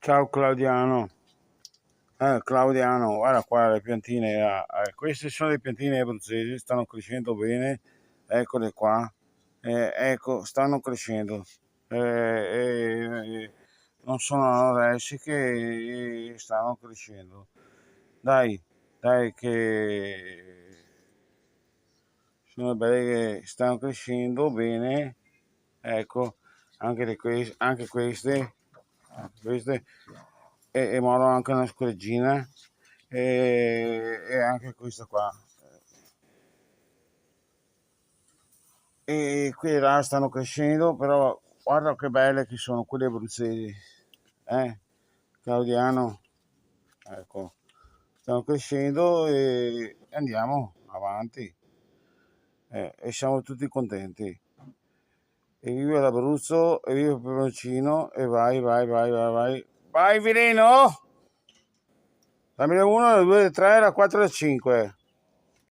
Ciao Claudiano. Claudiano, guarda qua le piantine. Queste sono le piantine abruzzesi, stanno crescendo bene. Eccole qua. Ecco, stanno crescendo. Non sono anoressiche e stanno crescendo. Dai, dai, che sono belle che stanno crescendo bene. Ecco, anche queste e moro anche una scoreggina e anche questa qua. E qui là stanno crescendo, però guarda che belle che sono quelle abruzzesi, eh? Claudiano, ecco, stanno crescendo e andiamo avanti e siamo tutti contenti. E viva l'Abruzzo, e viva il peperoncino, e vai, vai, vai, vai, vai. Vai, Vireno! Dammene 1, 2, 3, 4 e 5.